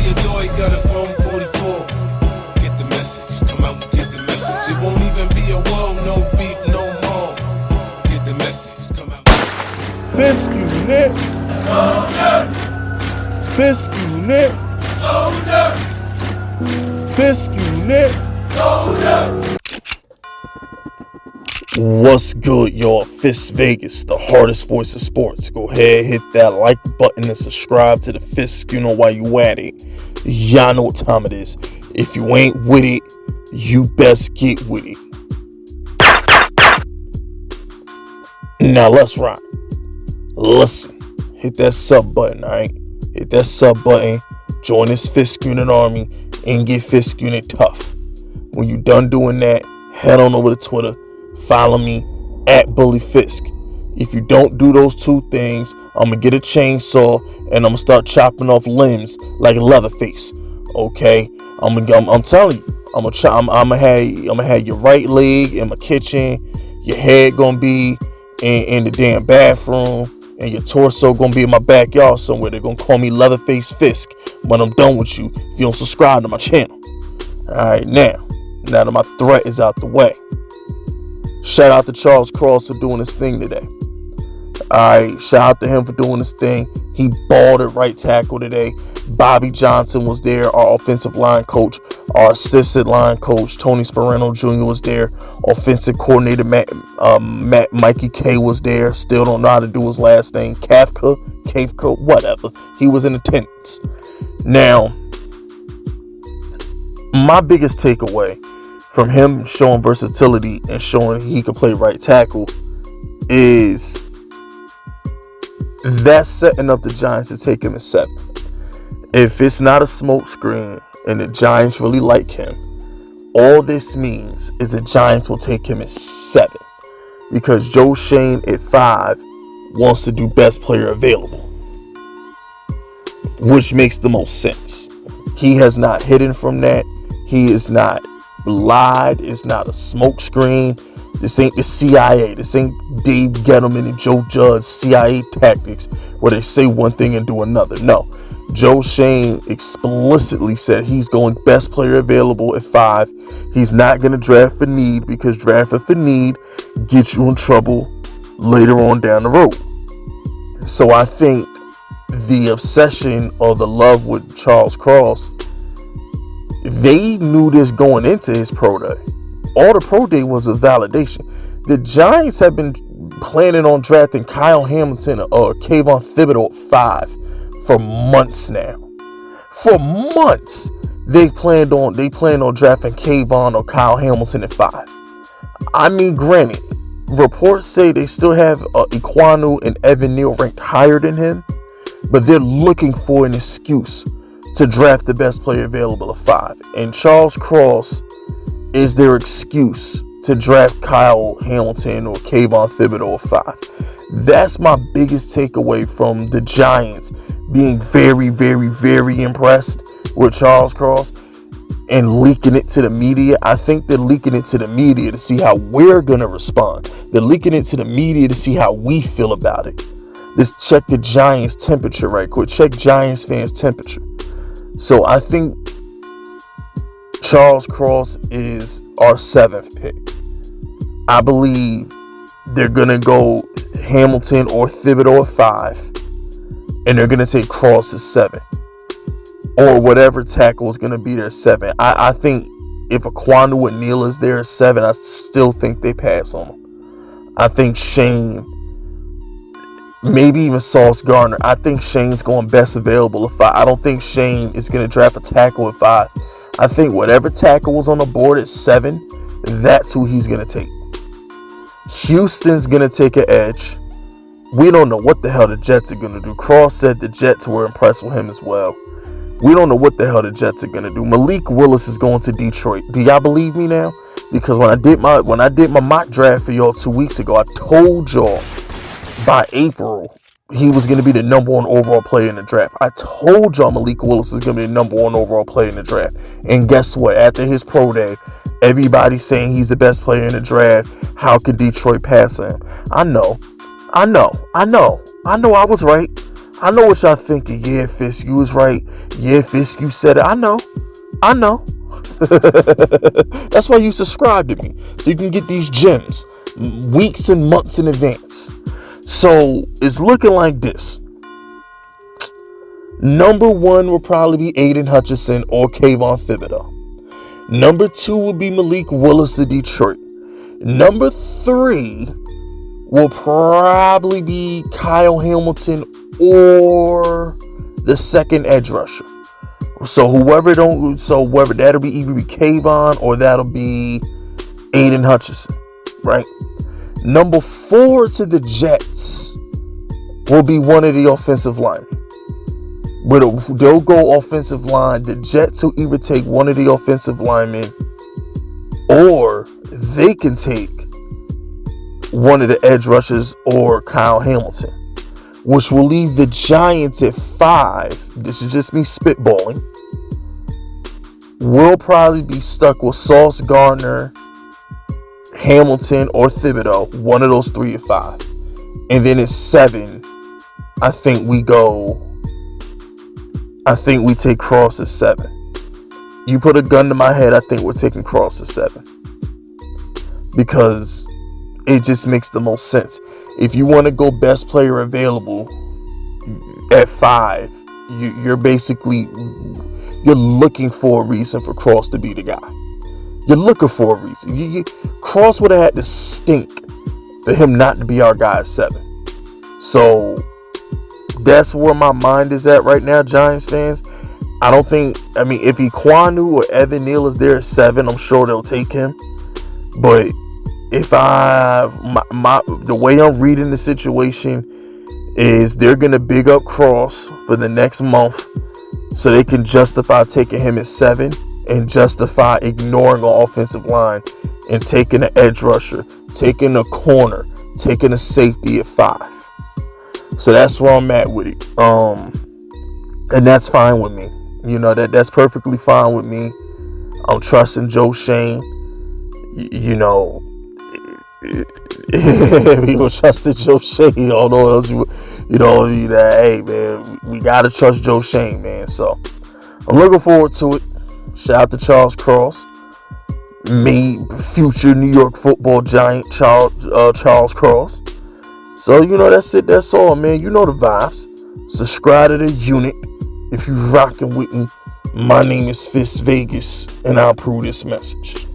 your door, he got a chrome 44. Get the message, come out and get the message. It won't even be a whoa, no beef, no more. Get the message, come out. Fisk unit. Soldier. Fisk unit. Soldier. Fisk unit. Soldier. What's good, y'all? Fisk Vegas, the hardest voice of sports. Go ahead, hit that like button and subscribe to the Fisk. You know why you at it. Y'all know what time it is. If you ain't with it, you best get with it. Now let's rock. Listen, hit that sub button, alright? Hit that sub button, join this Fisk Unit army, and get Fisk Unit tough. When you done doing that, head on over to Twitter. Follow me at Bully Fisk. If you don't do those two things, I'm gonna get a chainsaw and I'm gonna start chopping off limbs like Leatherface. Okay, I'm telling you, I'm gonna have your right leg in my kitchen, your head gonna be in the damn bathroom, and your torso gonna be in my backyard somewhere. They're gonna call me Leatherface Fisk when I'm done with you if you don't subscribe to my channel. All right, now that my threat is out the way. Shout out to Charles Cross for doing his thing today. Alright, shout out to him for doing his thing. He balled at right tackle today. Bobby Johnson was there, our offensive line coach. Our assistant line coach, Tony Sperano Jr. was there. Offensive coordinator, Mikey K was there. Still don't know how to do his last name. Kafka, whatever. He was in attendance. Now, my biggest takeaway from him showing versatility and showing he can play right tackle is that's setting up the Giants to take him at 7. If it's not a smoke screen and the Giants really like him, all this means is the Giants will take him at 7 because Joe Schoen at 5 wants to do best player available, which makes the most sense. He has not hidden from that. He is not lied. It's not a smoke screen. This ain't the CIA. This ain't Dave Gettleman and Joe Judge CIA tactics where they say one thing and do another. No, Joe Schoen explicitly said he's going best player available at 5. He's not going to draft for need because drafting for need gets you in trouble later on down the road. So I think the obsession or the love with Charles Cross, they knew this going into his pro day. All the pro day was a validation. The Giants have been planning on drafting Kyle Hamilton or Kayvon Thibodeaux at 5 for months now. For months, they planned on drafting Kayvon or Kyle Hamilton at 5. I mean, granted, reports say they still have Ekwonu and Evan Neal ranked higher than him, but they're looking for an excuse to draft the best player available at 5. And Charles Cross is their excuse to draft Kyle Hamilton or Kayvon Thibodeaux at 5. That's my biggest takeaway from the Giants being very, very, very impressed with Charles Cross and leaking it to the media. I think they're leaking it to the media to see how we're going to respond. They're leaking it to the media to see how we feel about it. Let's check the Giants' temperature right quick. Check Giants fans' temperature. So I think Charles Cross is our 7th pick. I believe they're going to go Hamilton or Thibodeaux at 5. And they're going to take Cross at 7. Or whatever tackle is going to be there at 7. I think if Ekwonu and Neal is there at 7, I still think they pass on him. I think Schoen, maybe even Sauce Gardner. I think Shane's going best available at 5. I don't think Schoen is going to draft a tackle at 5. I think whatever tackle was on the board at 7, that's who he's going to take. Houston's going to take an edge. We don't know what the hell the Jets are going to do. Cross said the Jets were impressed with him as well. We don't know what the hell the Jets are going to do. Malik Willis is going to Detroit. Do y'all believe me now? Because when I did my mock draft for y'all 2 weeks ago, I told y'all by April he was going to be the number 1 overall player in the draft. I told y'all Malik Willis is going to be the number 1 overall player in the draft. And guess what? After his pro day, everybody's saying he's the best player in the draft. How could Detroit pass him? I know I was right. I know what y'all thinking. Yeah, Fisk, you was right. Yeah, Fisk, you said it. I know. That's why you subscribe to me, so you can get these gems weeks and months in advance. So it's looking like this. Number 1 will probably be Aiden Hutchinson or Kayvon Thibodeau. Number 2 will be Malik Willis of Detroit. Number 3 will probably be Kyle Hamilton or the second edge rusher. So whoever that'll be either be Kayvon or that'll be Aiden Hutchinson, right? Number 4 to the Jets will be one of the offensive linemen. But they'll go offensive line. The Jets will either take one of the offensive linemen, or they can take one of the edge rushers or Kyle Hamilton, which will leave the Giants at 5. This is just me spitballing. We'll probably be stuck with Sauce Gardner, Hamilton, or Thibodeau. One of those 3 at 5. And then at 7, I think we take Cross at 7. You put a gun to my head, I think we're taking Cross at 7. Because it just makes the most sense. If you want to go best player available at 5, you're looking for a reason for Cross to be the guy. You're looking for a reason. Cross would have had to stink for him not to be our guy at 7. So that's where my mind is at right now, Giants fans. If Ekwonu or Evan Neal is there at 7, I'm sure they'll take him. But if the way I'm reading the situation is they're going to big up Cross for the next month so they can justify taking him at 7 and justify ignoring an offensive line and taking an edge rusher, taking a corner, taking a safety at 5. So that's where I'm at with it. And that's fine with me. That's perfectly fine with me. I'm trusting Joe Schoen. People trusted Joe Schoen. Although hey man, we gotta trust Joe Schoen, man. So I'm looking forward to it. Shout out to Charles Cross, future New York Football Giant Charles Cross. So that's it. That's all, man. You know the vibes. Subscribe to the unit if you rocking with me. My name is Fist Vegas, and I'll approve this message.